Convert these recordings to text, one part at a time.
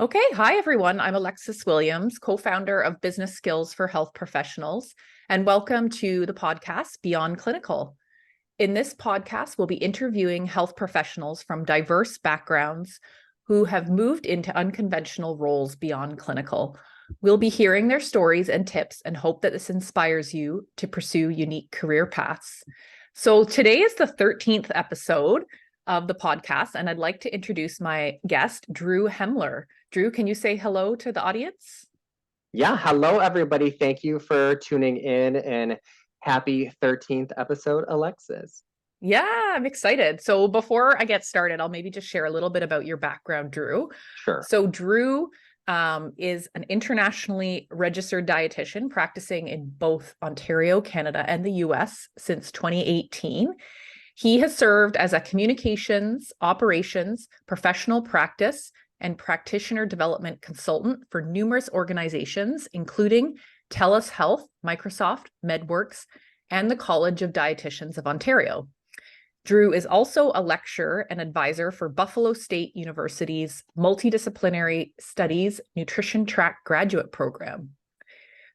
Okay, hi everyone. I'm Alexis Williams, co-founder of Business Skills for Health Professionals, and welcome to the podcast Beyond Clinical. In this podcast, we'll be interviewing health professionals from diverse backgrounds who have moved into unconventional roles beyond clinical. We'll be hearing their stories and tips and hope that this inspires you to pursue unique career paths. So today is the 13th episode of the podcast, and I'd like to introduce my guest, Drew Hemler. Drew, can you say hello to the audience? Yeah, hello everybody. Thank you for tuning in and happy 13th episode, Alexis. Yeah, I'm excited. So before I get started, I'll maybe just share a little bit about your background, Drew. Sure. So Drew is an internationally registered dietitian practicing in both Ontario, Canada, and the US since 2018. He has served as a communications, operations, professional practice, and practitioner development consultant for numerous organizations, including TELUS Health, Microsoft, MedWorks, and the College of Dietitians of Ontario. Drew is also a lecturer and advisor for Buffalo State University's Multidisciplinary Studies Nutrition Track graduate program.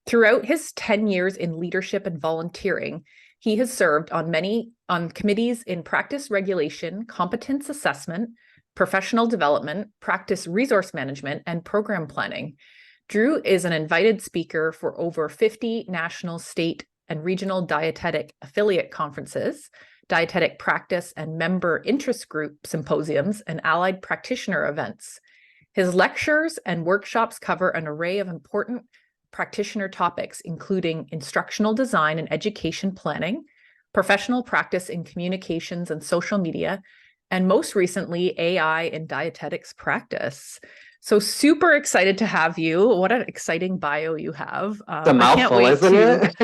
Throughout his 10 years in leadership and volunteering, he has served on committees in practice regulation, competence assessment, professional development, practice resource management, and program planning. Drew is an invited speaker for over 50 national, state, and regional dietetic affiliate conferences, dietetic practice and member interest group symposiums, and allied practitioner events. His lectures and workshops cover an array of important practitioner topics, including instructional design and education planning, professional practice in communications and social media, and most recently, AI in dietetics practice. So super excited to have you. What an exciting bio you have. It's a mouthful, isn't it?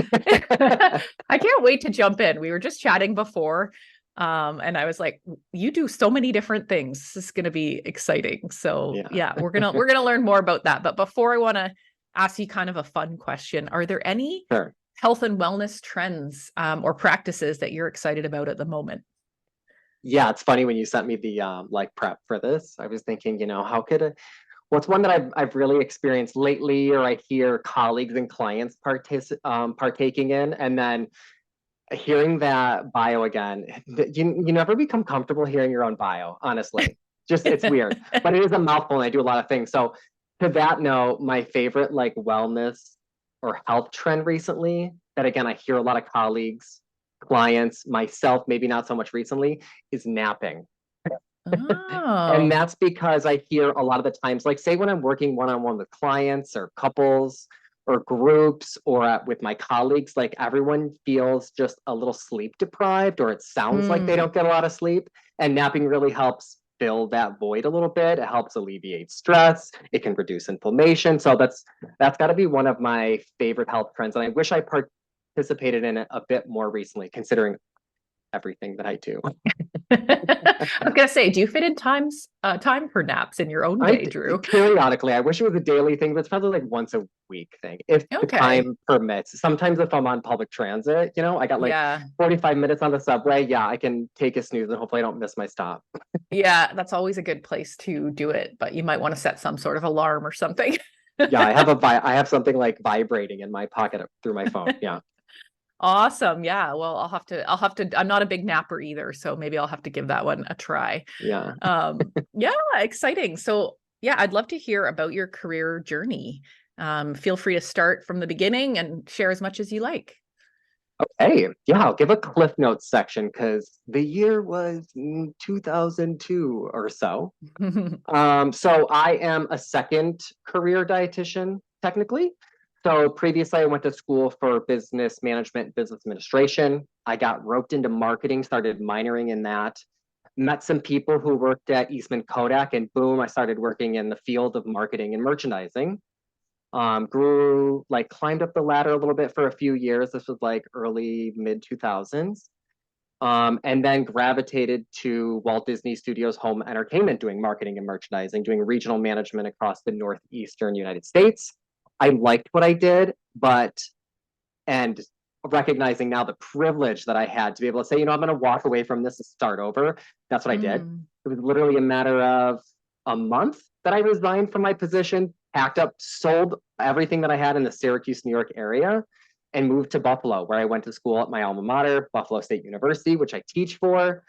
I can't wait to jump in. We were just chatting before, and I was like, you do so many different things. This is going to be exciting. So yeah, we're gonna learn more about that. But before, I want to ask you kind of a fun question. Are there any health and wellness trends or practices that you're excited about at the moment? Yeah, it's funny when you sent me the prep for this. I was thinking, what's one that I've really experienced lately, or I hear colleagues and clients partaking in, and then hearing that bio again. You never become comfortable hearing your own bio, honestly. Just it's weird, but it is a mouthful, and I do a lot of things. So to that note, my favorite wellness or health trend recently that again I hear a lot of colleagues, clients, myself, maybe not so much recently, is napping. And that's because I hear a lot of the times, say when I'm working one-on-one with clients or couples or groups or with my colleagues, everyone feels just a little sleep deprived, or it sounds like they don't get a lot of sleep. And napping really helps fill that void a little bit. It helps alleviate stress. It can reduce inflammation. So that's got to be one of my favorite health trends. And I wish I participated in it a bit more recently, considering everything that I do. I was gonna say, do you fit in time for naps in your own day, Drew? Periodically. I wish it was a daily thing, but it's probably once a week thing, if the time permits. Sometimes if I'm on public transit, I got 45 minutes on the subway. Yeah, I can take a snooze and hopefully I don't miss my stop. Yeah, that's always a good place to do it, but you might want to set some sort of alarm or something. Yeah, I have something vibrating in my pocket through my phone. Yeah. Awesome. Yeah. Well, I'll have to, I'm not a big napper either, so maybe I'll have to give that one a try. Yeah. Yeah, exciting. So yeah, I'd love to hear about your career journey. Feel free to start from the beginning and share as much as you like. Okay. Yeah, I'll give a Cliff Notes section because the year was 2002 or so. So I am a second career dietitian, technically. So previously I went to school for business management, business administration. I got roped into marketing, started minoring in that, met some people who worked at Eastman Kodak, and boom, I started working in the field of marketing and merchandising. Climbed up the ladder a little bit for a few years. This was early, mid 2000s. And then gravitated to Walt Disney Studios Home Entertainment, doing marketing and merchandising, doing regional management across the Northeastern United States. I liked what I did, and recognizing now the privilege that I had to be able to say, I'm going to walk away from this and start over. That's what I did. It was literally a matter of a month. that I resigned from my position, packed up, sold everything that I had in the Syracuse, New York area, and moved to Buffalo, where I went to school at my alma mater, Buffalo State University, which I teach for,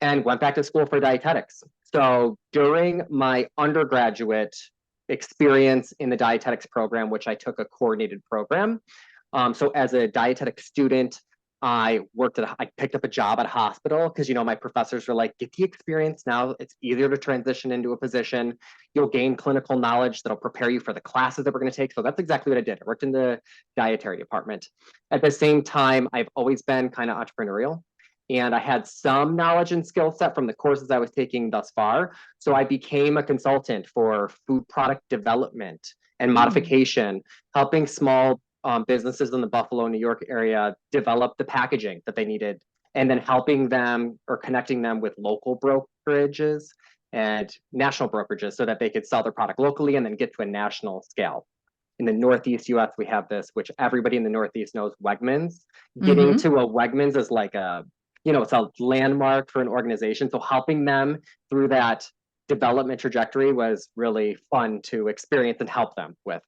and went back to school for dietetics. So during my undergraduate experience in the dietetics program, which I took a coordinated program. So as a dietetic student, I picked up a job at a hospital because, my professors were like, get the experience now. It's easier to transition into a position. You'll gain clinical knowledge that'll prepare you for the classes that we're going to take. So that's exactly what I did. I worked in the dietary department. At the same time, I've always been kind of entrepreneurial. And I had some knowledge and skill set from the courses I was taking thus far. So I became a consultant for food product development and modification, helping small businesses in the Buffalo, New York area develop the packaging that they needed, and then helping them or connecting them with local brokerages and national brokerages so that they could sell their product locally and then get to a national scale. In the Northeast US, we have this, which everybody in the Northeast knows, Wegmans. Getting to a Wegmans is like it's a landmark for an organization. So helping them through that development trajectory was really fun to experience and help them with.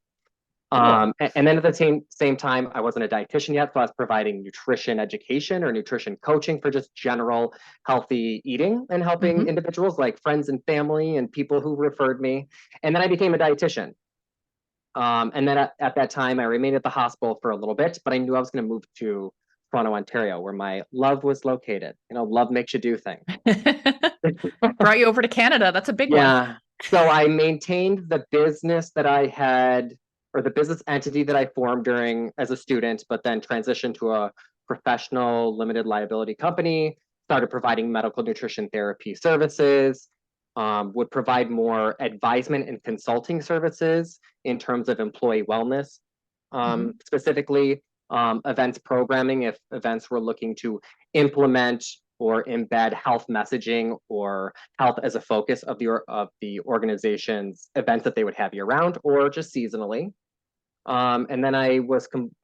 And then at the same time, I wasn't a dietitian yet, so I was providing nutrition education or nutrition coaching for just general healthy eating and helping individuals like friends and family and people who referred me. And then I became a dietitian. And then at that time, I remained at the hospital for a little bit, but I knew I was going to move to Toronto, Ontario, where my love was located. Love makes you do things. Brought you over to Canada. That's a big one. Yeah. So I maintained the business that I had, or the business entity that I formed as a student, but then transitioned to a professional limited liability company, started providing medical nutrition therapy services, would provide more advisement and consulting services in terms of employee wellness, specifically events programming, if events were looking to implement or embed health messaging or health as a focus of the organization's events that they would have year round or just seasonally. And then I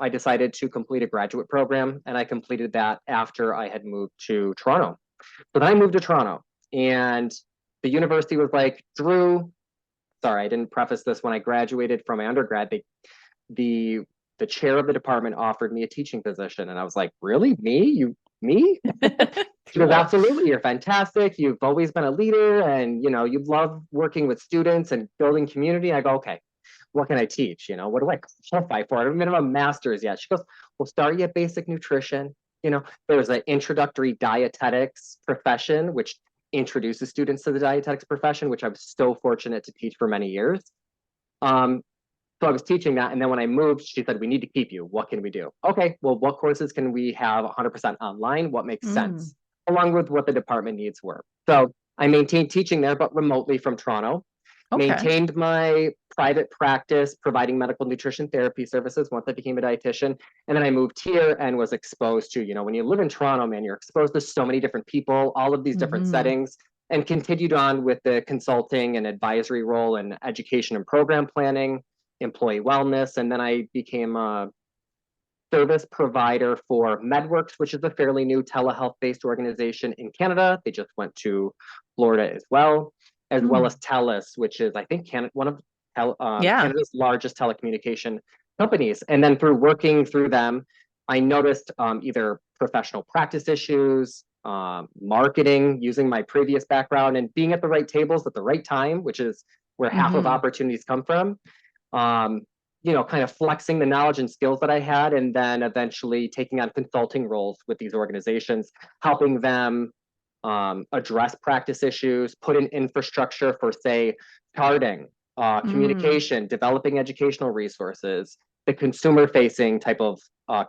decided to complete a graduate program, and I completed that after I had moved to Toronto. So then I moved to Toronto, and the university was like, Drew, sorry, I didn't preface this. When I graduated from my undergrad, the chair of the department offered me a teaching position, and I was like, really? Me? She goes, absolutely, you're fantastic. You've always been a leader, and you love working with students and building community. I go, okay, what can I teach? What do I qualify for? I don't even have a master's yet. She goes, we'll start you at basic nutrition. There's an introductory dietetics profession, which introduces students to the dietetics profession, which I was so fortunate to teach for many years. So I was teaching that, and then when I moved, she said, we need to keep you. What can we do? Okay, well, what courses can we have 100% online? What makes sense? Along with what the department needs were. So I maintained teaching there, but remotely from Toronto. Okay. Maintained my private practice, providing medical nutrition therapy services once I became a dietitian. And then I moved here and was exposed to, when you live in Toronto, man, you're exposed to so many different people, all of these different settings, and continued on with the consulting and advisory role in education and program planning, employee wellness. And then I became a service provider for MedWorks, which is a fairly new telehealth-based organization in Canada. They just went to Florida as well as TELUS, which is, I think, one of Canada's largest telecommunication companies. And then through working through them, I noticed either professional practice issues, marketing, using my previous background and being at the right tables at the right time, which is where half of opportunities come from. Kind of flexing the knowledge and skills that I had, and then eventually taking on consulting roles with these organizations, helping them address practice issues, put in infrastructure for, say, charting, communication, developing educational resources, the consumer-facing type of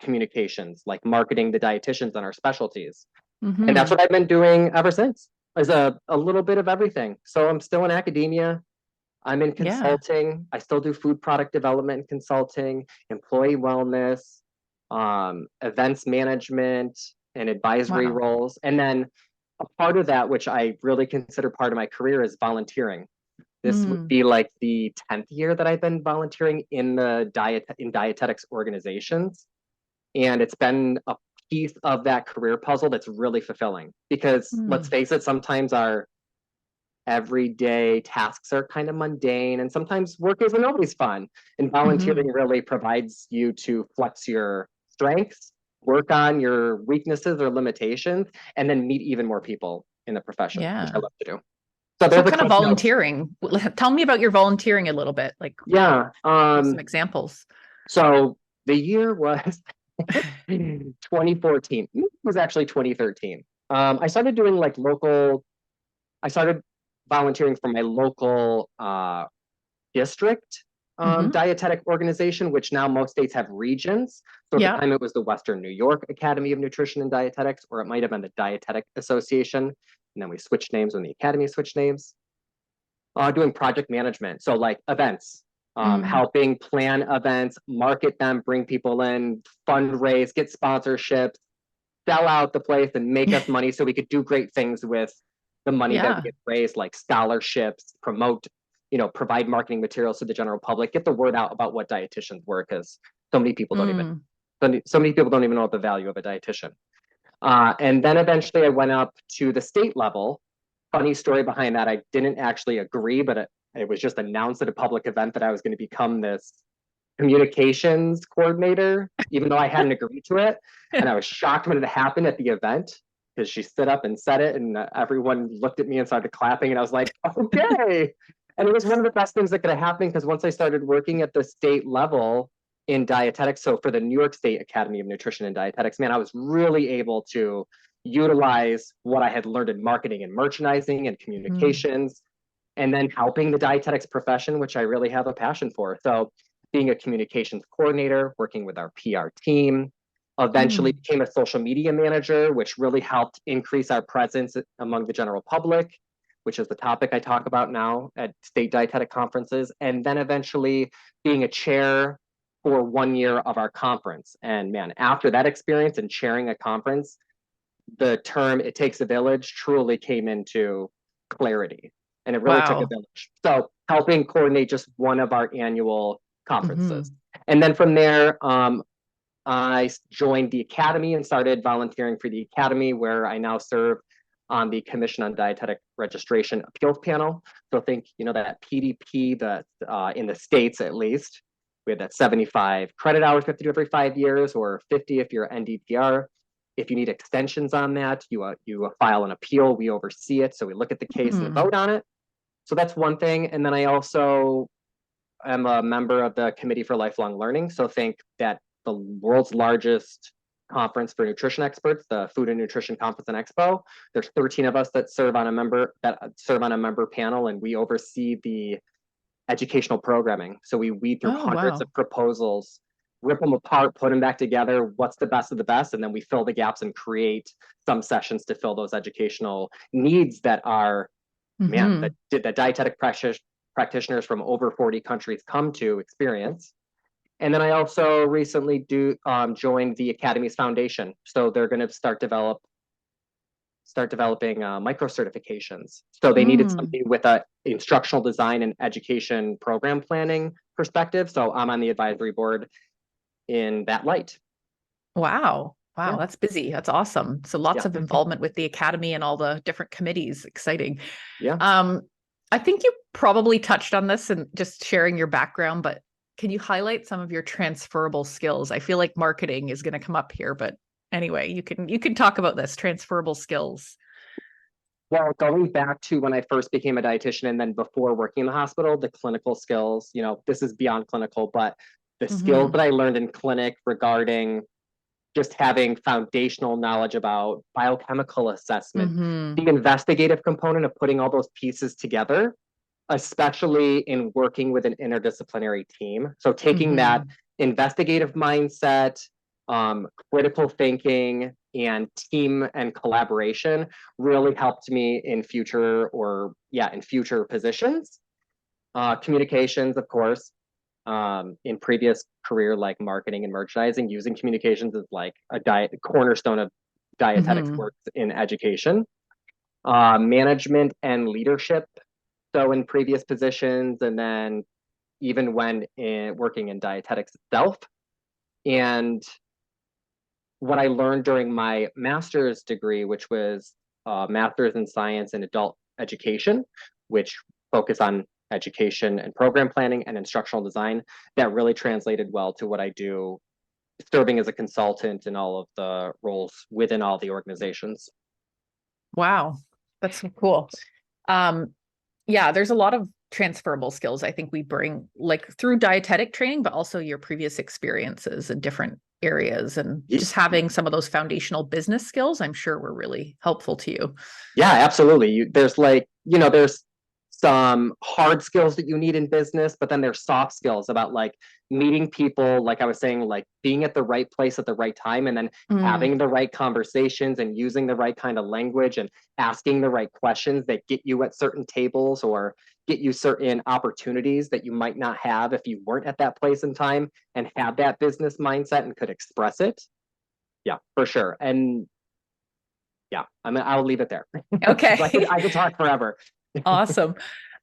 communications, like marketing the dietitians and our specialties. And that's what I've been doing ever since, is a little bit of everything. So I'm still in academia. I'm in consulting. Yeah. I still do food product development and consulting, employee wellness, events management, and advisory roles. And then a part of that, which I really consider part of my career, is volunteering. This would be like the 10th year that I've been volunteering in dietetics organizations. And it's been a piece of that career puzzle that's really fulfilling because let's face it, sometimes our everyday tasks are kind of mundane, and sometimes work isn't always fun. And volunteering really provides you to flex your strengths, work on your weaknesses or limitations, and then meet even more people in the profession, which I Yeah. love to do. So So there's what a kind of quick note. volunteering? Tell me about your volunteering a little bit, like Yeah. some examples. So the year was 2014. It was actually 2013. I started doing like I started volunteering for my local district Hmm. dietetic organization, which now most states have regions. So at the Yeah. time, it was the Western New York Academy of Nutrition and Dietetics, or it might have been the Dietetic Association. And then we switched names when the academy switched names. Doing project management. So like events, Mm. helping plan events, market them, bring people in, fundraise, get sponsorships, sell out the place and make us money so we could do great things with the money that we Yeah. get raised, like scholarships, promote, provide marketing materials to the general public, get the word out about what dietitians were, because so many people don't even Mm. so many people don't even know the value of a dietitian. And then eventually I went up to the state level. Funny story behind that, I didn't actually agree, but it was just announced at a public event that I was going to become this communications coordinator, even though I hadn't agreed to it. And I was shocked when it happened at the event, because she stood up and said it, and everyone looked at me and started clapping. And I was like, okay. And it was one of the best things that could have happened, because once I started working at the state level in dietetics, so for the New York State Academy of Nutrition and Dietetics, man, I was really able to utilize what I had learned in marketing and merchandising and Mm. communications, and then helping the dietetics profession, which I really have a passion for. So being a communications coordinator, working with our PR team, eventually Mm. became a social media manager, which really helped increase our presence among the general public, which is the topic I talk about now at state dietetic conferences, and then eventually being a chair for 1 year of our conference. And man, after that experience and chairing a conference, the term "it takes a village" truly came into clarity, and it really took a Wow. village. So helping coordinate just one of our annual conferences. Hmm. And then from there, I joined the academy and started volunteering for the academy, where I now serve on the Commission on Dietetic Registration Appeals Panel. So think, that PDP, that in the States at least, we have that 75 credit hours we have to do every 5 years, or 50 if you're NDPR. If you need extensions on that, you file an appeal, we oversee it. So we look at the case and Mm. vote on it. So that's one thing. And then I also am a member of the Committee for Lifelong Learning. So think that the world's largest conference for nutrition experts, the Food and Nutrition Conference and Expo. There's 13 of us that serve on a member panel, and we oversee the educational programming. So we weed through Oh, hundreds wow. of proposals, rip them apart, put them back together. What's the best of the best? And then we fill the gaps and create some sessions to fill those educational needs that are, man, Hmm. that dietetic practitioners from over 40 countries come to experience. And then I also recently joined the Academy's Foundation. So they're going to start developing micro certifications. So they needed Mm. something with a instructional design and education program planning perspective. So I'm on the advisory board in that light. Wow. Wow, Yeah, that's busy. That's awesome. So lots yeah, of involvement with the academy and all the different committees. Exciting. yeah. Um, I think you probably touched on this and just sharing your background, but can you highlight some of your transferable skills? I feel like marketing is going to come up here, but anyway, you can talk about this transferable skills. Well, going back to when I first became a dietitian and then before working in the hospital, the clinical skills, this is beyond clinical, but the skills Hmm. that I learned in clinic regarding just having foundational knowledge about biochemical assessment, Hmm. the investigative component of putting all those pieces together, especially in working with an interdisciplinary team. So taking that Hmm. investigative mindset, critical thinking, and team and collaboration really helped me in future positions. Communications, of course, in previous career like marketing and merchandising, using communications is like a cornerstone of dietetics Hmm. works in education. Management and leadership. So in previous positions, and then even when working in dietetics itself. And what I learned during my master's degree, which was master's in science and adult education, which focus on education and program planning and instructional design, that really translated well to what I do, serving as a consultant in all of the roles within all the organizations. Wow, that's so cool. Yeah, there's a lot of transferable skills I think we bring, like through dietetic training, but also your previous experiences in different areas, and just having some of those foundational business skills, I'm sure were really helpful to you. Yeah, absolutely. There's like, there's some hard skills that you need in business, but then there's soft skills about like meeting people, like I was saying, like being at the right place at the right time, and then having the right conversations and using the right kind of language and asking the right questions that get you at certain tables or get you certain opportunities that you might not have if you weren't at that place in time and have that business mindset and could express it. Yeah, for sure. And yeah, I'll leave it there. Okay. I could talk forever. Awesome.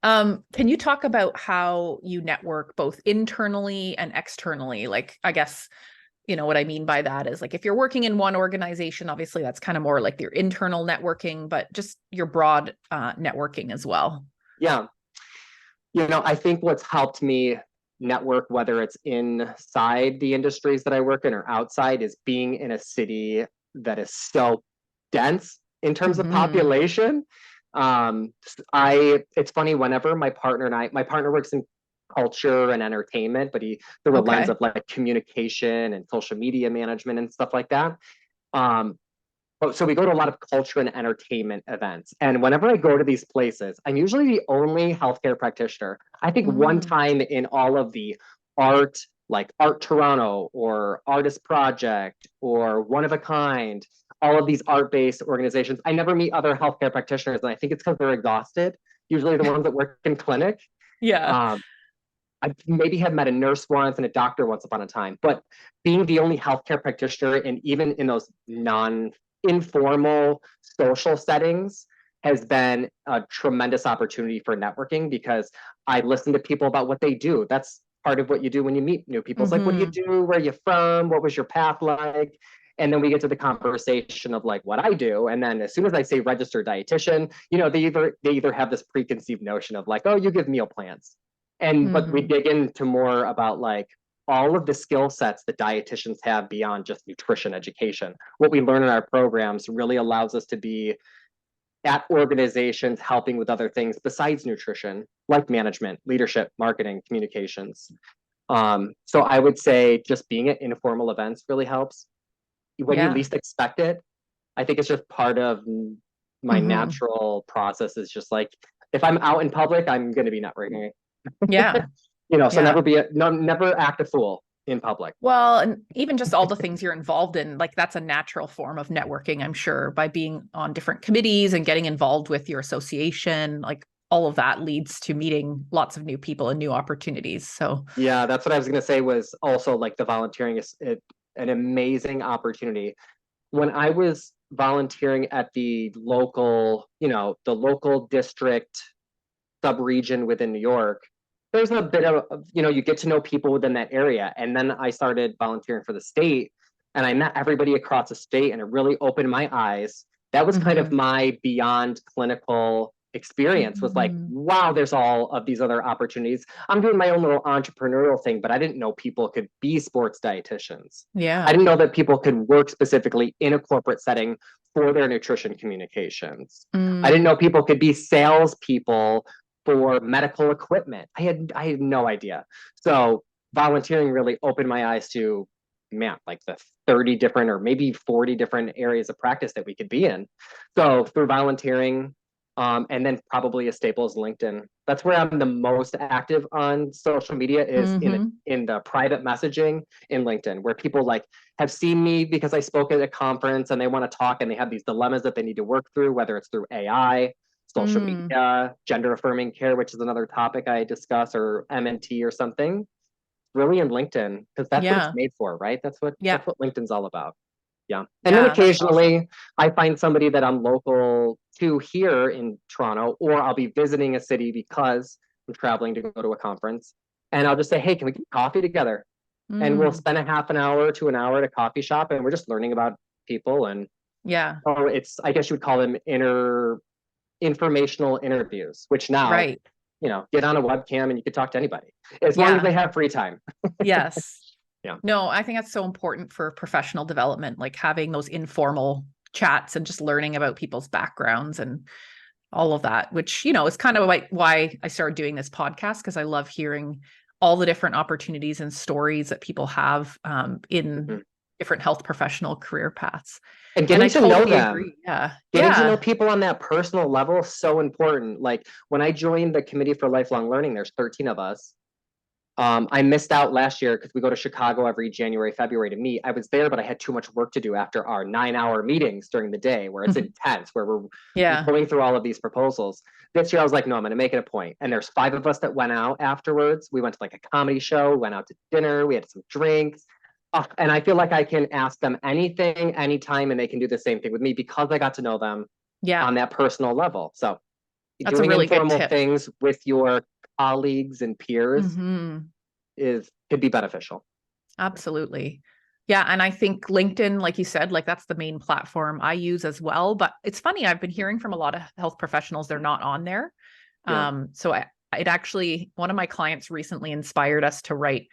Can you talk about how you network both internally and externally? Like, I guess, what I mean by that is like, if you're working in one organization, obviously that's kind of more like your internal networking, but just your broad networking as well. Yeah. I think what's helped me network, whether it's inside the industries that I work in or outside, is being in a city that is so dense in terms of population. It's funny, whenever my partner works in culture and entertainment, but through a lens of like communication and social media management and stuff like that. So we go to a lot of culture and entertainment events. And whenever I go to these places, I'm usually the only healthcare practitioner. I think one time in all of the art, like Art Toronto or Artist Project or One of a Kind, all of these art-based organizations, I never meet other healthcare practitioners. And I think it's because they're exhausted, usually the ones that work in clinic. Yeah. I maybe have met a nurse once and a doctor once upon a time, but being the only healthcare practitioner, and even in those non-informal social settings, has been a tremendous opportunity for networking, because I listen to people about what they do. That's part of what you do when you meet new people. It's like, what do you do? Where are you from? What was your path like? And then we get to the conversation of like what I do. And then as soon as I say registered dietitian, they either have this preconceived notion of like, oh, you give meal plans. But we dig into more about like all of the skill sets that dietitians have beyond just nutrition education. What we learn in our programs really allows us to be at organizations helping with other things besides nutrition, like management, leadership, marketing, communications. So I would say just being at informal events really helps. When you least expect it, I think it's just part of my natural process, is just like, if I'm out in public, I'm going to be networking. Yeah. So never act a fool in public. Well, and even just all the things you're involved in, like that's a natural form of networking, I'm sure, by being on different committees and getting involved with your association, like all of that leads to meeting lots of new people and new opportunities. So yeah, that's what I was going to say, was also like the volunteering is an amazing opportunity. When I was volunteering at the local district sub-region within New York, there's a bit of, you get to know people within that area. And then I started volunteering for the state, and I met everybody across the state, and it really opened my eyes. That was kind of my beyond clinical experience, was like, wow, there's all of these other opportunities. I'm doing my own little entrepreneurial thing, but I didn't know people could be sports dietitians. Yeah. I didn't know that people could work specifically in a corporate setting for their nutrition communications. I didn't know people could be salespeople for medical equipment. I had no idea. So volunteering really opened my eyes to, man, like the 30 different or maybe 40 different areas of practice that we could be in. So through volunteering, and then probably a staple is LinkedIn. That's where I'm the most active on social media, is in the private messaging in LinkedIn, where people like have seen me because I spoke at a conference and they want to talk, and they have these dilemmas that they need to work through, whether it's through AI, social media, gender affirming care, which is another topic I discuss, or MNT or something. Really in LinkedIn, because that's what it's made for, right? That's what LinkedIn's all about. Yeah. And then occasionally awesome. I find somebody that I'm local to here in Toronto, or I'll be visiting a city because I'm traveling to go to a conference, and I'll just say, hey, can we get coffee together? And we'll spend a half an hour to an hour at a coffee shop, and we're just learning about people. And yeah, I guess you would call them informational interviews, which now, Right. get on a webcam and you can talk to anybody as long as Yeah. they have free time. Yes. Yeah. No, I think that's so important for professional development, like having those informal chats and just learning about people's backgrounds and all of that, which, is kind of like why I started doing this podcast, because I love hearing all the different opportunities and stories that people have in Mhm. different health professional career paths. And And getting I to know totally them, agree. Yeah. getting to know Yeah. people on that personal level is so important. Like when I joined the Committee for Lifelong Learning, there's 13 of us. I missed out last year because we go to Chicago every January, February to meet. I was there, but I had too much work to do after our 9-hour meetings during the day, where it's intense, where we're Yeah. going through all of these proposals. This year, I was like, no, I'm going to make it a point. And there's 5 of us that went out afterwards. We went to like a comedy show, went out to dinner, we had some drinks. And I feel like I can ask them anything, anytime, and they can do the same thing with me because I got to know them Yeah. on that personal level. So That's a doing really good informal tip. things with your colleagues and peers could be beneficial. Absolutely. Yeah. And I think LinkedIn, like you said, like that's the main platform I use as well. But it's funny, I've been hearing from a lot of health professionals, they're not on there. Yeah. So it actually, one of my clients recently inspired us to write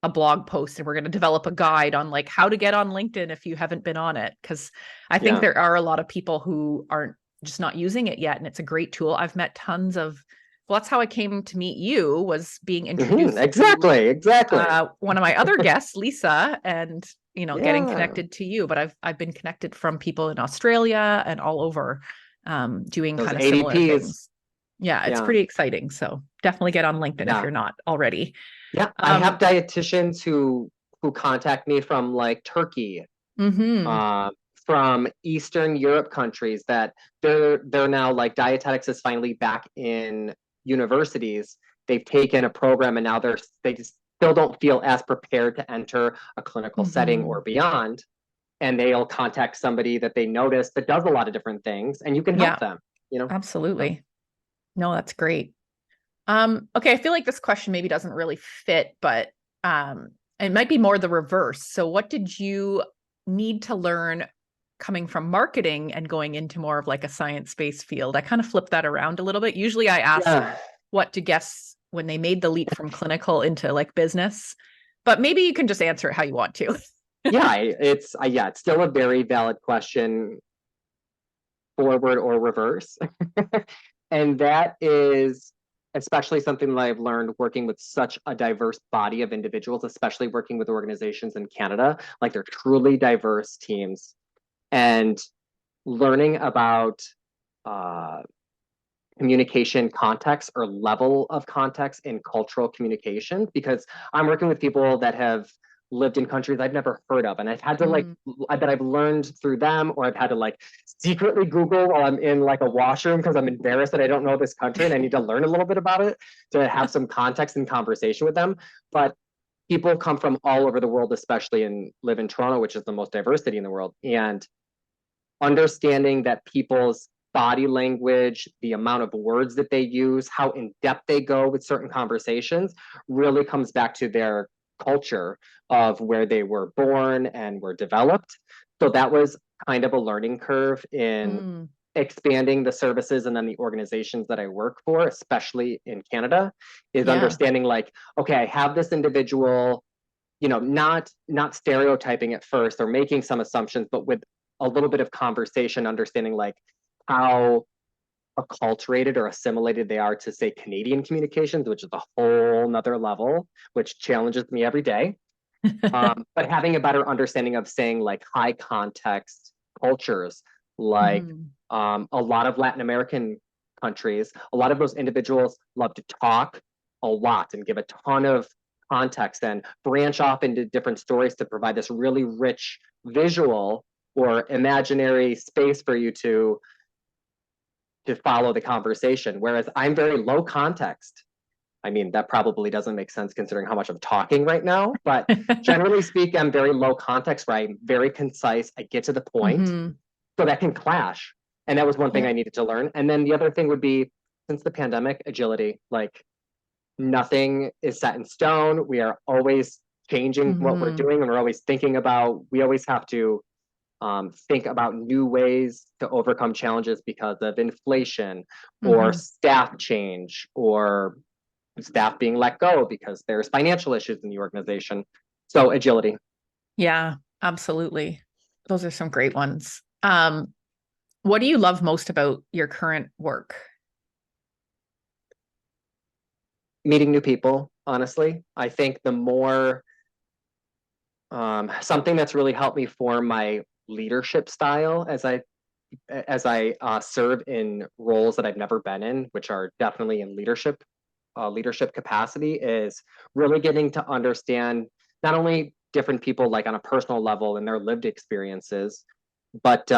a blog post, and we're going to develop a guide on like how to get on LinkedIn if you haven't been on it. Cause I think there are a lot of people who aren't just not using it yet. And it's a great tool. I've met tons of, well, that's how I came to meet you, was being introduced Exactly. to one of my other guests, Lisa, and getting Yeah. connected to you. But I've been connected from people in Australia and all over, doing Those kind of similar ADPs. things. Yeah, it's Yeah. pretty exciting. So definitely get on LinkedIn if Yeah. you're not already. Yeah. I have dietitians who contact me from like Turkey, from Eastern Europe countries, that they're now like dietetics is finally back in universities. They've taken a program and now they just still don't feel as prepared to enter a clinical setting or beyond. And they'll contact somebody that they notice that does a lot of different things, and you can help them, Absolutely. No, that's great. Okay, I feel like this question maybe doesn't really fit, but it might be more the reverse. So what did you need to learn coming from marketing and going into more of like a science-based field? I kind of flip that around a little bit. Usually I ask what to guess when they made the leap from clinical into like business, but maybe you can just answer it how you want to. It's still a very valid question, forward or reverse. And that is especially something that I've learned working with such a diverse body of individuals, especially working with organizations in Canada. Like they're truly diverse teams, and learning about communication context or level of context in cultural communication, because I'm working with people that have lived in countries I've never heard of, and I've had to that I've learned through them, or I've had to like secretly Google while I'm in like a washroom because I'm embarrassed that I don't know this country and I need to learn a little bit about it to have some context and conversation with them. But people come from all over the world, especially and live in Toronto, which is the most diverse city in the world, and understanding that people's body language, the amount of words that they use, how in depth they go with certain conversations really comes back to their culture of where they were born and were developed. So that was kind of a learning curve in expanding the services and then the organizations that I work for, especially in Canada, is understanding like, okay, I have this individual, not stereotyping at first or making some assumptions, but with a little bit of conversation, understanding like how acculturated or assimilated they are to, say, Canadian communications, which is a whole nother level, which challenges me every day. But having a better understanding of saying like high context cultures, like a lot of Latin American countries, a lot of those individuals love to talk a lot and give a ton of context and branch off into different stories to provide this really rich visual or imaginary space for you to follow the conversation. Whereas I'm very low context. I mean, that probably doesn't make sense considering how much I'm talking right now, but generally speaking, I'm very low context, right? I'm very concise. I get to the point. So that can clash. And that was one thing I needed to learn. And then the other thing would be, since the pandemic, agility. Like nothing is set in stone. We are always changing what we're doing, and we're always thinking about, we always have to think about new ways to overcome challenges because of inflation or Mm-hmm. staff change or staff being let go because there's financial issues in the organization. So agility. Yeah, absolutely. Those are some great ones. What do you love most about your current work? Meeting new people, honestly. I think the more something that's really helped me form my leadership style as I serve in roles that I've never been in, which are definitely in leadership capacity, is really getting to understand not only different people like on a personal level and their lived experiences, but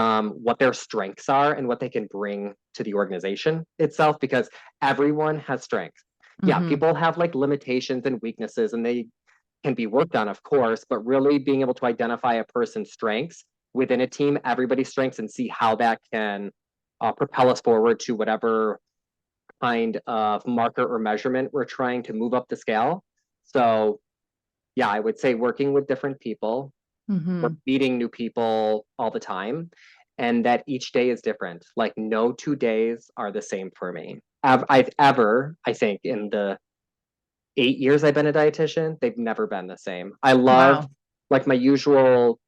what their strengths are and what they can bring to the organization itself, because everyone has strengths. Yeah, Mm-hmm. people have like limitations and weaknesses, and they can be worked on, of course, but really being able to identify a person's strengths within a team, everybody's strengths, and see how that can propel us forward to whatever kind of marker or measurement we're trying to move up the scale. So, yeah, I would say working with different people, we're Mm-hmm. meeting new people all the time, and that each day is different. Like, no 2 days are the same for me. I think, in the 8 years I've been a dietitian, they've never been the same. I love, Wow. like, my usual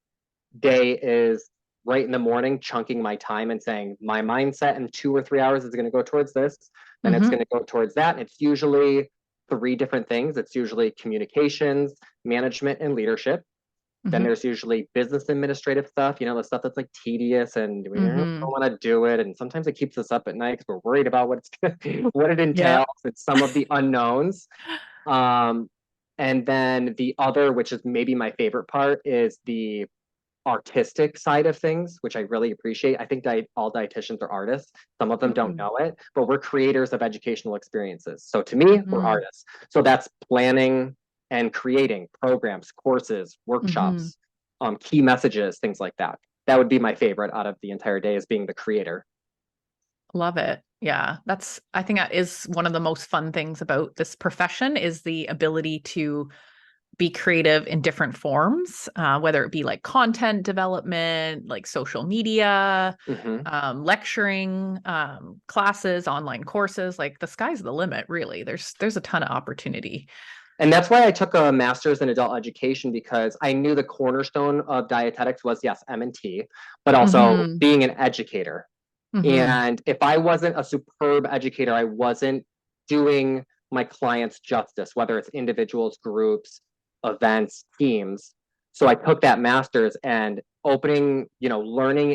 day is right in the morning, chunking my time and saying my mindset in 2 or 3 hours is going to go towards this, then it's Mm-hmm. going to go towards that. And it's usually three different things. It's usually communications, management, and leadership. Then Mm-hmm. there's usually business administrative stuff, the stuff that's like tedious and we don't Mm-hmm. want to do it. And sometimes it keeps us up at night because we're worried about what it Yeah. entails. It's some of the unknowns. Um, and then the other, which is maybe my favorite part, is the artistic side of things, which I really appreciate. I think all dietitians are artists. Some of them don't Mm-hmm. know it, but we're creators of educational experiences. So to me, we're Mm-hmm. artists. So that's planning and creating programs, courses, Mm-hmm. workshops, key messages, things like that. That would be my favorite out of the entire day, is being the creator. Love it. Yeah, I think that is one of the most fun things about this profession is the ability to be creative in different forms, whether it be like content development, like social media, Hmm. lecturing, classes, online courses. Like the sky's the limit, really. There's a ton of opportunity. And that's why I took a master's in adult education, because I knew the cornerstone of dietetics was, yes, M&T, but also Mm-hmm. being an educator. Mm-hmm. And if I wasn't a superb educator, I wasn't doing my clients justice, whether it's individuals, groups, events, teams. So I took that master's, and learning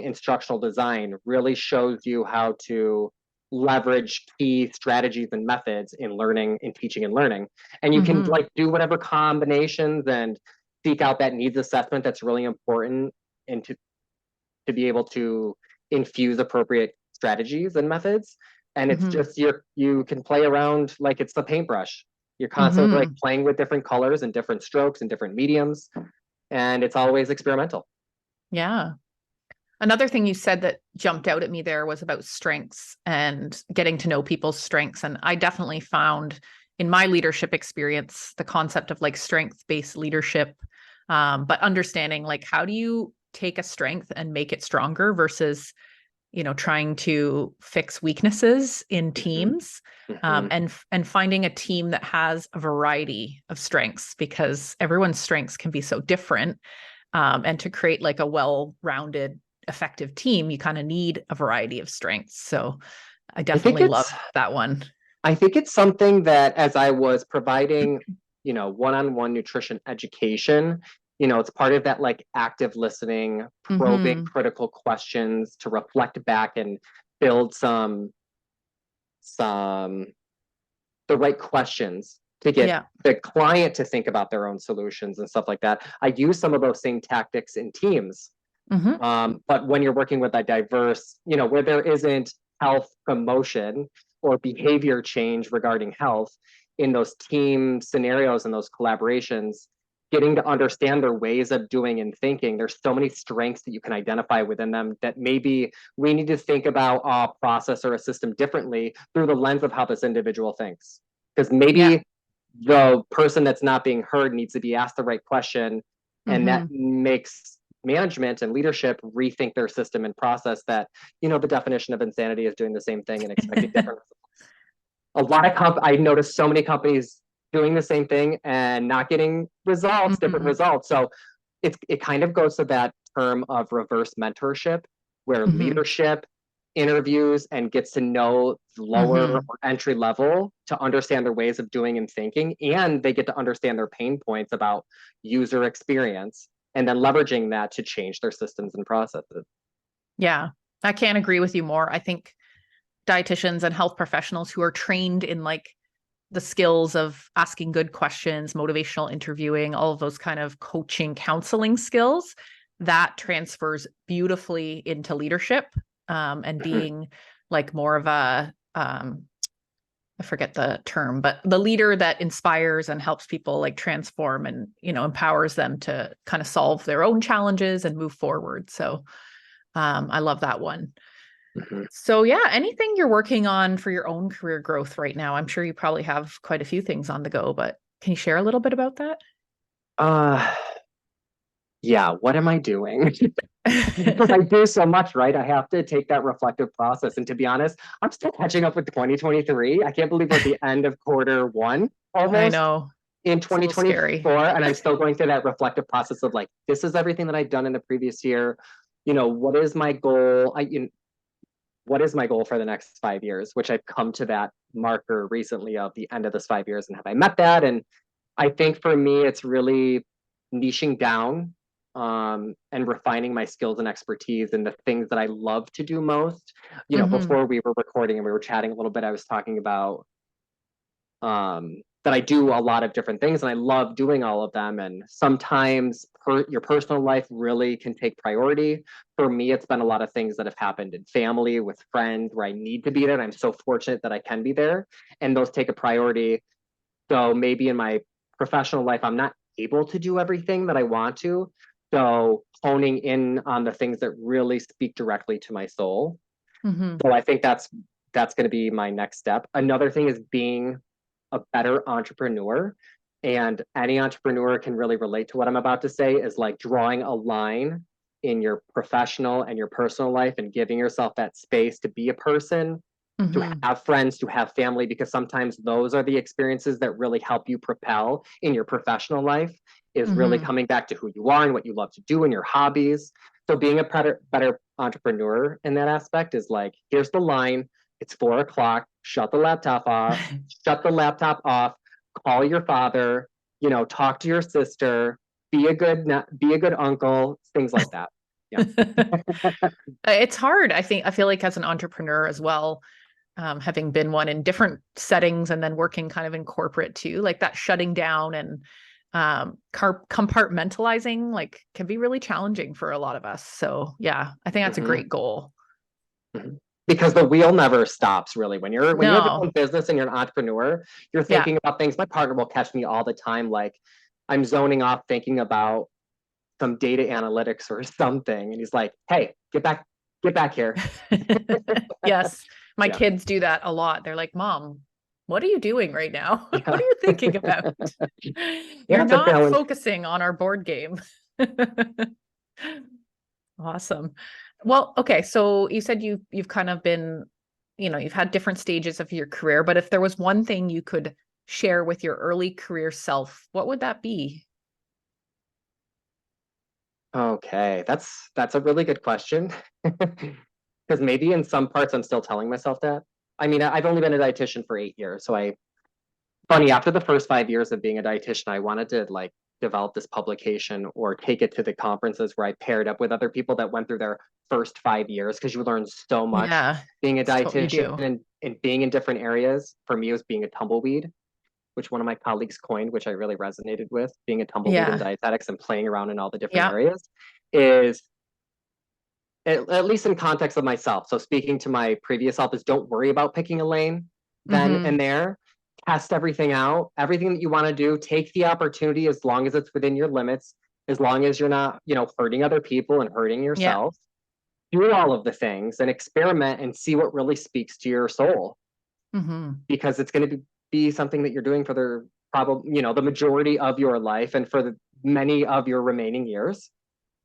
instructional design really shows you how to leverage key strategies and methods in learning, in teaching and learning. And you can Mm-hmm. like do whatever combinations and seek out that needs assessment that's really important, and to be able to infuse appropriate strategies and methods. And it's Mm-hmm. just you can play around like it's the paintbrush. You're constantly like Mm-hmm. playing with different colors and different strokes and different mediums, and it's always experimental. Yeah. Another thing you said that jumped out at me there was about strengths and getting to know people's strengths. And I definitely found in my leadership experience the concept of like strength-based leadership, but understanding like how do you take a strength and make it stronger versus trying to fix weaknesses in Mm-hmm. teams, Mm-hmm. and finding a team that has a variety of strengths because everyone's strengths can be so different, and to create like a well-rounded effective team you kind of need a variety of strengths. So I I think definitely love it's that one. I think it's something that, as I was providing, one-on-one nutrition education, it's part of that like active listening, probing Mm-hmm. critical questions to reflect back and build some the right questions to get Yeah. the client to think about their own solutions and stuff like that. I use some of those same tactics in teams. Mm-hmm. But when you're working with a diverse, where there isn't health promotion or behavior change regarding health in those team scenarios and those collaborations, getting to understand their ways of doing and thinking, there's so many strengths that you can identify within them that maybe we need to think about a process or a system differently through the lens of how this individual thinks. Because Yeah. maybe the person that's not being heard needs to be asked the right question, and that Mm-hmm. makes management and leadership rethink their system and process that, the definition of insanity is doing the same thing and expecting different. A lot of I noticed so many companies doing the same thing and not getting results, different results. So it kind of goes to that term of reverse mentorship, where leadership interviews and gets to know lower or entry level to understand their ways of doing and thinking, and they get to understand their pain points about user experience, and then leveraging that to change their systems and processes. Yeah, I can't agree with you more. I think dietitians and health professionals who are trained in like the skills of asking good questions, motivational interviewing, all of those kind of coaching, counseling skills, that transfers beautifully into leadership, and being like more of a, I forget the term, but the leader that inspires and helps people like transform and, empowers them to kind of solve their own challenges and move forward. So I love that one. So yeah, anything you're working on for your own career growth right now? I'm sure you probably have quite a few things on the go, but can you share a little bit about that? Yeah, what am I doing? Because I do so much, right? I have to take that reflective process. And to be honest, I'm still catching up with 2023. I can't believe we're at the end of quarter one almost. I know. In It's a little 2024, scary. and I'm still going through that reflective process of like, this is everything that I've done in the previous year. What is my goal? What is my goal for the next 5 years? Which I've come to that marker recently of the end of this 5 years, and have I met that? And I think for me, it's really niching down, and refining my skills and expertise and the things that I love to do most. Before we were recording and we were chatting a little bit, I was talking about that I do a lot of different things and I love doing all of them. And sometimes your personal life really can take priority. For me, it's been a lot of things that have happened in family, with friends, where I need to be there. And I'm so fortunate that I can be there. And those take a priority. So maybe in my professional life, I'm not able to do everything that I want to. So honing in on the things that really speak directly to my soul. So I think that's going to be my next step. Another thing is being a better entrepreneur. And any entrepreneur can really relate to what I'm about to say, is like drawing a line in your professional and your personal life and giving yourself that space to be a person, to have friends, to have family, because sometimes those are the experiences that really help you propel in your professional life, is really coming back to who you are and what you love to do and your hobbies. So being a better entrepreneur in that aspect is like, here's the line. It's 4 o'clock. Shut the laptop off. Shut the laptop off. Call your father. Talk to your sister. Be a good uncle. Things like that. Yeah. It's hard. I feel like as an entrepreneur as well, having been one in different settings and then working kind of in corporate too, like that shutting down and compartmentalizing like can be really challenging for a lot of us. So yeah, I think that's a great goal. Because the wheel never stops, really. When you have your No. own business and you're an entrepreneur, you're thinking about things. My partner will catch me all the time, like I'm zoning off thinking about some data analytics or something, and he's like, "Hey, get back here." Yes, my kids do that a lot. They're like, "Mom, what are you doing right now? What are you thinking about? You're not focusing on our board game." Awesome. Well, okay. So you said you've kind of been, you've had different stages of your career, but if there was one thing you could share with your early career self, what would that be? Okay, that's a really good question. Because maybe in some parts I'm still telling myself that. I mean, I've only been a dietitian for 8 years, so funny, after the first 5 years of being a dietitian, I wanted to like develop this publication or take it to the conferences where I paired up with other people that went through their first 5 years, because you learn so much Yeah, being a you dietitian do. and being in different areas. For me, it was being a tumbleweed, which one of my colleagues coined, which I really resonated with. Being a tumbleweed in Yeah. dietetics and playing around in all the different Yeah. areas is, at least in context of myself. So speaking to my previous self, is don't worry about picking a lane then and there. Test everything out, everything that you want to do. Take the opportunity as long as it's within your limits, as long as you're not, hurting other people and hurting Yeah. yourself. Do all of the things and experiment and see what really speaks to your soul, because it's going to be something that you're doing for the majority of your life and for the many of your remaining years.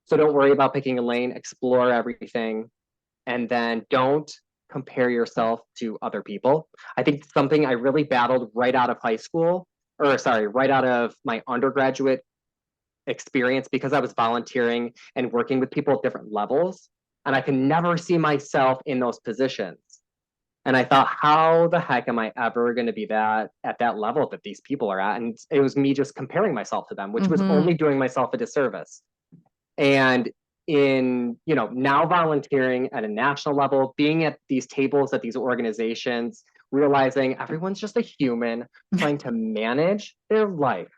So don't worry about picking a lane, explore everything, and then don't compare yourself to other people. I think something I really battled right out of high school, or sorry, right out of my undergraduate experience, because I was volunteering and working with people at different levels, and I can never see myself in those positions. And I thought, how the heck am I ever going to be that at that level that these people are at? And it was me just comparing myself to them, which was only doing myself a disservice. And in, now volunteering at a national level, being at these tables at these organizations, realizing everyone's just a human trying to manage their life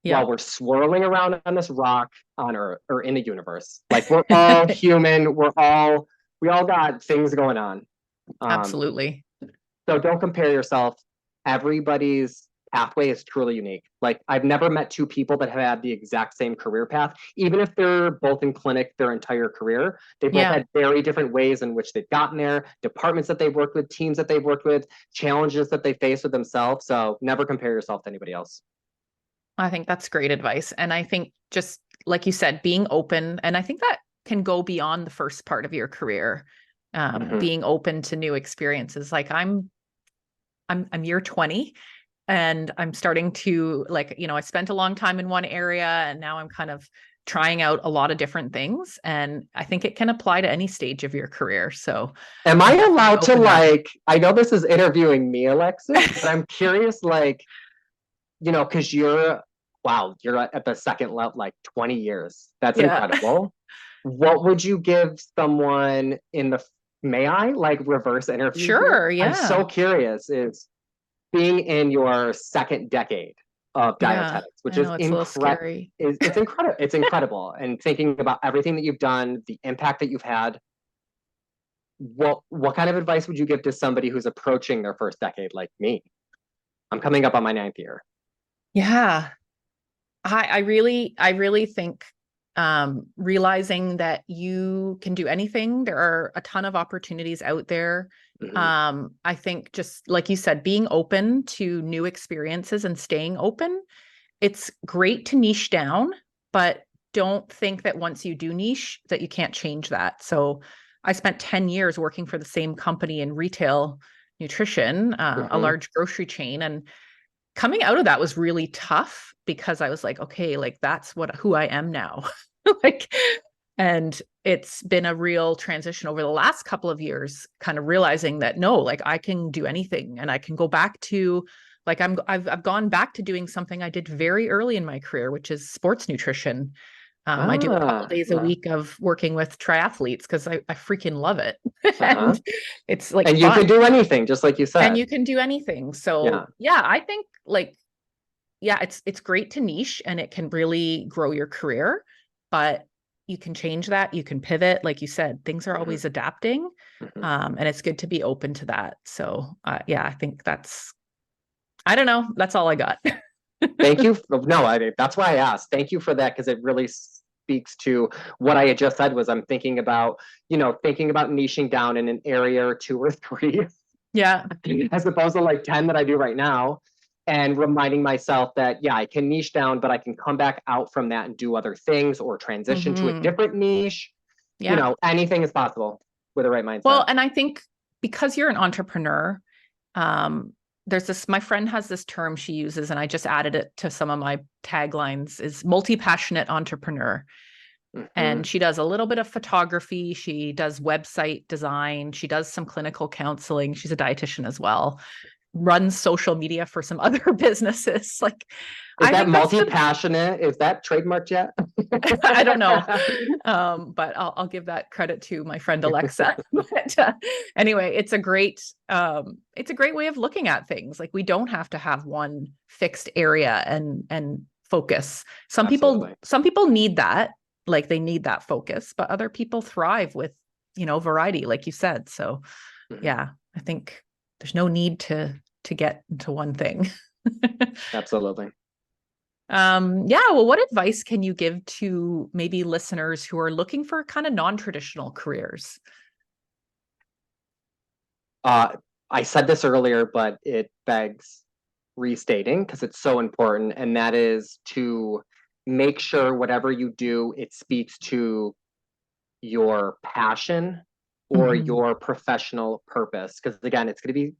while we're swirling around on this rock on Earth or in the universe. Like, we're all human. We all got things going on. Absolutely. So don't compare yourself. Everybody's pathway is truly unique. Like, I've never met two people that have had the exact same career path, even if they're both in clinic their entire career. They both had very different ways in which they've gotten there, departments that they've worked with, teams that they've worked with, challenges that they face with themselves. So never compare yourself to anybody else. I think that's great advice. And I think, just like you said, being open, and I think that can go beyond the first part of your career. Being open to new experiences. Like I'm year 20, and I'm starting to, like, I spent a long time in one area, and now I'm kind of trying out a lot of different things. And I think it can apply to any stage of your career. So am I allowed to, I know this is interviewing me, Alexis, but I'm curious, because you're at the second level, like 20 years. That's incredible. What would you give someone may I reverse interview? Sure. Yeah. I'm so curious, is being in your second decade of dietetics, which is incredible. It's incredible. It's incredible. And thinking about everything that you've done, the impact that you've had, what kind of advice would you give to somebody who's approaching their first decade like me? I'm coming up on my 9th year. Yeah. I really think realizing that you can do anything. There are a ton of opportunities out there. I think, just like you said, being open to new experiences and staying open. It's great to niche down, but don't think that once you do niche that you can't change that. So I spent 10 years working for the same company in retail nutrition, a large grocery chain, and coming out of that was really tough, because I was like, okay, like that's who I am now. And it's been a real transition over the last couple of years, kind of realizing that no, like I can do anything, and I can go back to, like, I've gone back to doing something I did very early in my career, which is sports nutrition. I do a couple days a week of working with triathletes because I freaking love it. And it's like, and you can do anything, just like you said. And you can do anything. So yeah, I think it's great to niche, and it can really grow your career, but you can change that. You can pivot. Like you said, things are always adapting. And it's good to be open to that. So I think I don't know. That's all I got. Thank you. No, that's why I asked. Thank you for that, because it really speaks to what I had just said. Was I'm thinking about niching down in an area or 2 or 3. Yeah. As opposed to 10 that I do right now, and reminding myself that, I can niche down, but I can come back out from that and do other things, or transition to a different niche. Anything is possible with the right mindset. Well, and I think because you're an entrepreneur, my friend has this term she uses, and I just added it to some of my taglines, is multi-passionate entrepreneur. And she does a little bit of photography. She does website design. She does some clinical counseling. She's a dietitian as well, runs social media for some other businesses. Is that multi-passionate? Is that trademarked yet? I don't know. But I'll give that credit to my friend Alexa. But anyway, it's a great way of looking at things. Like, we don't have to have one fixed area and focus. Some people need that, like they need that focus, but other people thrive with, variety, like you said. So I think there's no need to get into one thing. Absolutely. Well, what advice can you give to maybe listeners who are looking for kind of non-traditional careers? I said this earlier, but it begs restating because it's so important, and that is to make sure whatever you do, it speaks to your passion or Mhm. your professional purpose. Because again, it's going to be,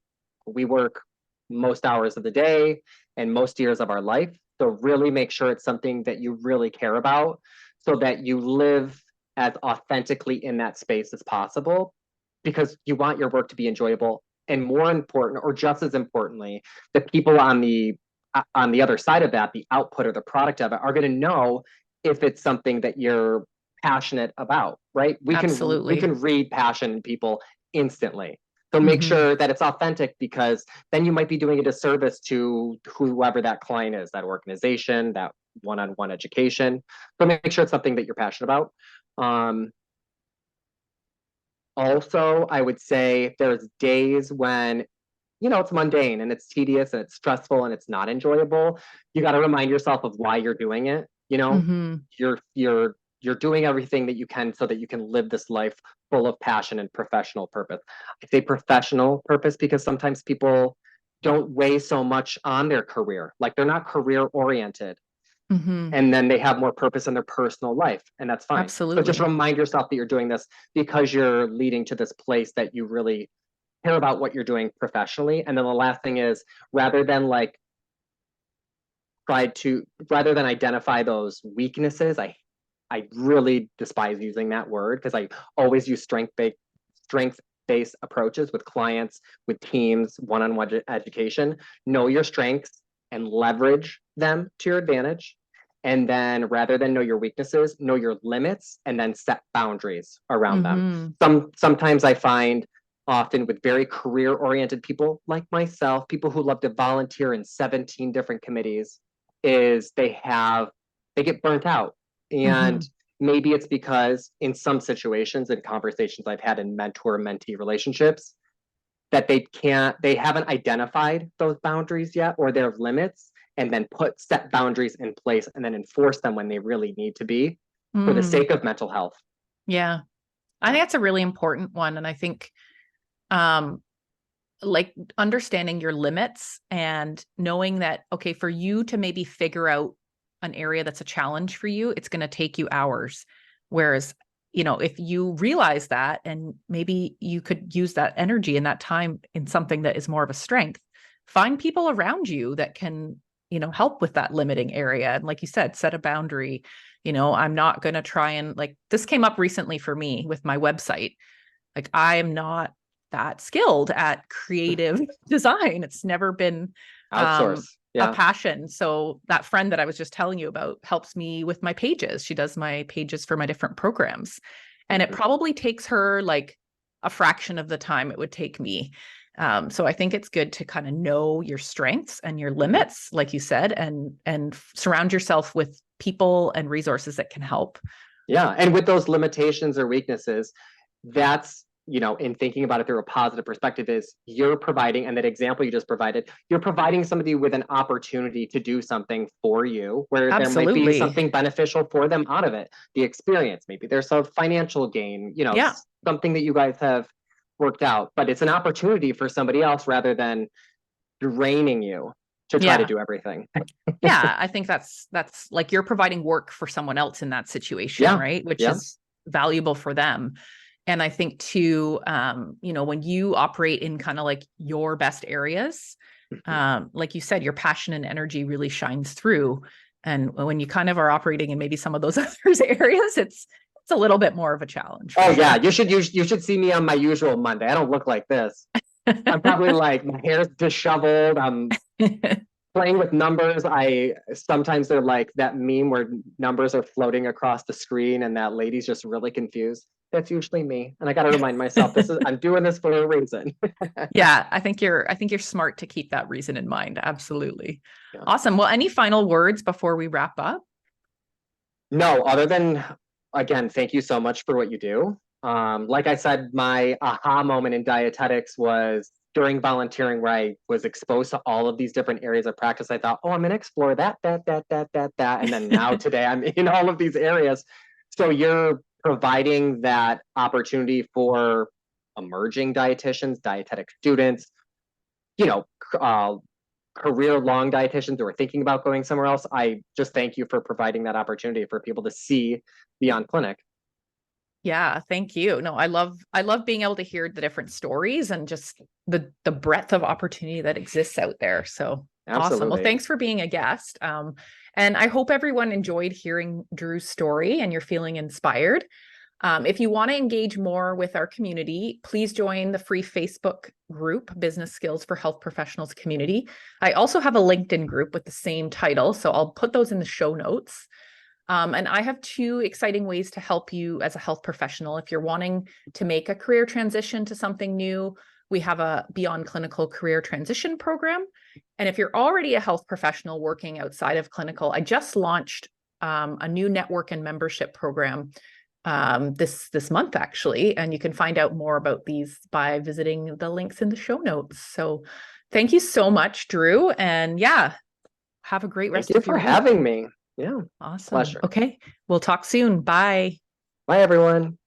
we work most hours of the day and most years of our life. So really make sure it's something that you really care about so that you live as authentically in that space as possible, because you want your work to be enjoyable. And more important, or just as importantly, the people on the other side of that, the output or the product of it, are going to know if it's something that you're passionate about, right? We Absolutely. can read passion in people instantly. So make Mhm. sure that it's authentic, because then you might be doing a disservice to whoever that client is, that organization, that one-on-one education. So make sure it's something that you're passionate about. Also, I would say there's days when, it's mundane and it's tedious and it's stressful and it's not enjoyable. You got to remind yourself of why you're doing it. Mhm. You're doing everything that you can so that you can live this life full of passion and professional purpose. I say professional purpose because sometimes people don't weigh so much on their career. Like they're not career oriented, Mhm. and then they have more purpose in their personal life, and that's fine. So just Absolutely. remind yourself that you're doing this because you're leading to this place that you really care about what you're doing professionally. And then the last thing is, rather than like rather than identify those weaknesses, I really despise using that word, because I always use strength-based approaches with clients, with teams, one-on-one education. Know your strengths and leverage them to your advantage. And then rather than know your weaknesses, know your limits and then set boundaries around them. Mhm. Sometimes I find, often with very career-oriented people like myself, people who love to volunteer in 17 different committees, is they get burnt out. And Mhm. maybe it's because in some situations and conversations I've had in mentor-mentee relationships, that they haven't identified those boundaries yet or their limits, and then set boundaries in place and then enforce them when they really need to be, for the Mm. sake of mental health. Yeah. I Yeah. think that's a really important one. And I think um like understanding your limits and knowing that, okay, for you to maybe figure out an area that's a challenge for you, it's going to take you hours. Whereas, if you realize that and maybe you could use that energy and that time in something that is more of a strength, find people around you that can, help with that limiting area. And like you said, set a boundary. I'm not going to try and like this came up recently for me with my website. Like I am not that skilled at creative design. It's never been Outsource. a Yeah. passion. So that friend that I was just telling you about helps me with my pages. She does my pages for my different programs. And it Mhm. probably takes her like a fraction of the time it would take me. So I think it's good to kind of know your strengths and your limits, like you said, and surround yourself with people and resources that can help. Yeah. And with those limitations or weaknesses, that's, in thinking about it through a positive perspective, is you're providing, and that example you just provided, you're providing somebody with an opportunity to do something for you where there might be Absolutely. something beneficial for them out of it. The experience, maybe there's a financial gain, Yeah. something that you guys have worked out, but it's an opportunity for somebody else rather than draining you to try to Yeah. do everything. Yeah, I think that's like you're providing work for someone else in that situation, Yeah. right? Which Yeah. is valuable for them. And I think too, when you operate in kind of like your best areas, like you said, your passion and energy really shines through. And when you kind of are operating in maybe some of those other areas, it's a little bit more of a challenge for Oh yeah, sure. you should see me on my usual Monday. I don't look like this. I'm probably like, my hair's disheveled. I'm playing with numbers. Sometimes they're like that meme where numbers are floating across the screen and that lady's just really confused. That's usually me. And I got to remind myself, I'm doing this for a reason. Yeah, I think you're smart to keep that reason in mind. Absolutely. Yeah. Awesome. Well, any final words before we wrap up? No, other than, again, thank you so much for what you do. Like I said, my aha moment in dietetics was during volunteering, where I was exposed to all of these different areas of practice. I thought, oh, I'm going to explore that. And then now today I'm in all of these areas. So you're providing that opportunity for emerging dietitians, dietetic students, you know, uh, career-long dietitians who are thinking about going somewhere else, I just thank you for providing that opportunity for people to see beyond clinic. Yeah, thank you. No, I love being able to hear the different stories and just the breadth of opportunity that exists out there. So awesome. Well, Absolutely. thanks for being a guest. And I hope everyone enjoyed hearing Drew's story and you're feeling inspired. If you want to engage more with our community, please join the free Facebook group, Business Skills for Health Professionals Community. I also have a LinkedIn group with the same title, so I'll put those in the show notes. And I have 2 exciting ways to help you as a health professional. If you're wanting to make a career transition to something new, we have a Beyond Clinical Career Transition program. And if you're already a health professional working outside of clinical, I just launched a new network and membership program this month, actually. And you can find out more about these by visiting the links in the show notes. So thank you so much, Drew. And yeah, have a great rest of your week. Thank you for having me. Yeah. Awesome. Pleasure. Okay. We'll talk soon. Bye. Bye, everyone.